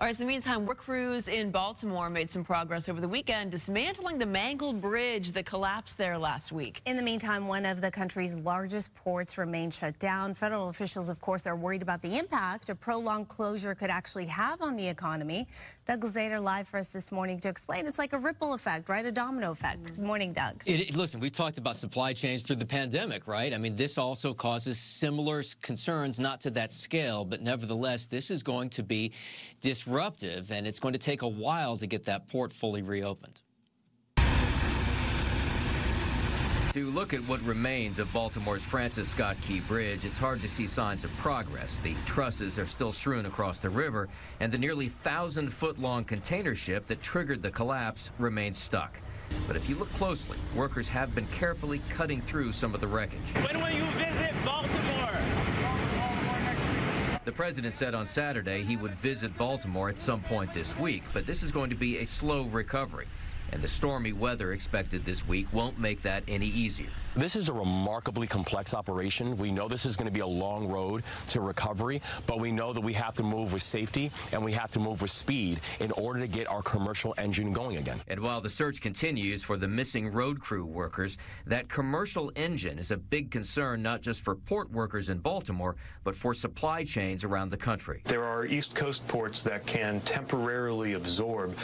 All right, so meantime, work crews in Baltimore made some progress over the weekend, dismantling the mangled bridge that collapsed there last week. In the meantime, one of the country's largest ports remains shut down. Federal officials, of course, are worried about the impact a prolonged closure could actually have on the economy. Doug Glazer live for us this morning to explain. It's like a ripple effect, right? A domino effect. Good morning, Doug. Listen, we've talked about supply chains through the pandemic, right? I mean, this also causes similar concerns, not to that scale, but nevertheless, this is going to be disruptive, and it's going to take a while to get that port fully reopened. To look at what remains of Baltimore's Francis Scott Key Bridge, it's hard to see signs of progress. The trusses are still strewn across the river, and the nearly 1,000-foot-long container ship that triggered the collapse remains stuck. But if you look closely, workers have been carefully cutting through some of the wreckage. When will you visit Baltimore? The president said on Saturday he would visit Baltimore at some point this week, but this is going to be a slow recovery. And the stormy weather expected this week won't make that any easier. This is a remarkably complex operation. We know this is going to be a long road to recovery, but we know that we have to move with safety and we have to move with speed in order to get our commercial engine going again. And while the search continues for the missing road crew workers, that commercial engine is a big concern not just for port workers in Baltimore, but for supply chains around the country. There are East Coast ports that can temporarily absorb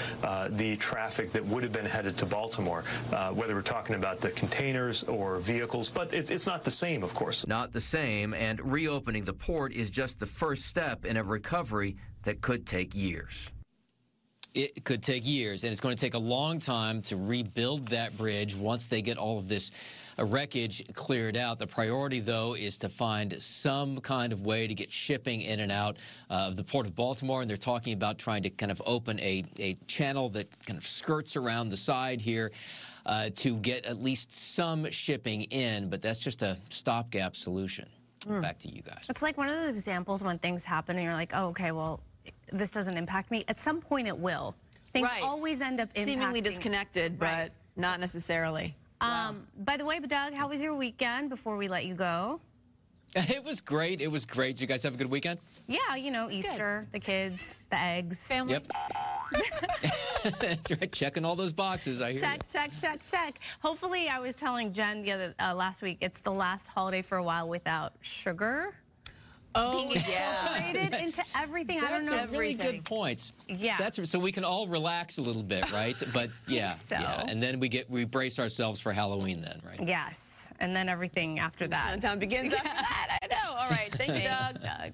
the traffic that would have been headed to Baltimore, whether we're talking about the containers or vehicles, but it's not the same, of course. Not the same, and reopening the port is just the first step in a recovery that could take years. It could take years, and it's going to take a long time to rebuild that bridge once they get all of this wreckage cleared out. The priority, though, is to find some kind of way to get shipping in and out of the Port of Baltimore, and they're talking about trying to kind of open a channel that kind of skirts around the side here to get at least some shipping in, but that's just a stopgap solution. Back to you guys. It's like one of those examples when things happen and you're like, oh, okay, well, this doesn't impact me. At some point it will. Things always end up impacting. Seemingly disconnected, but not necessarily. Wow. By the way, Doug, how was your weekend before we let you go? It was great. It was great. Did you guys have a good weekend? Yeah, you know, Easter, the kids, the eggs. Family. Yep. That's right. Checking all those boxes. I hear Check, check, check, check. Hopefully, I was telling Jen last week, it's the last holiday for a while without sugar. Oh, being incorporated into everything. I don't know. That's a really good point. Yeah. So we can all relax a little bit, right? But yeah, yeah. And then we brace ourselves for Halloween then, right? Yes. And then everything after that. Countdown begins after that. I know. All right. Thank you, Doug. Doug.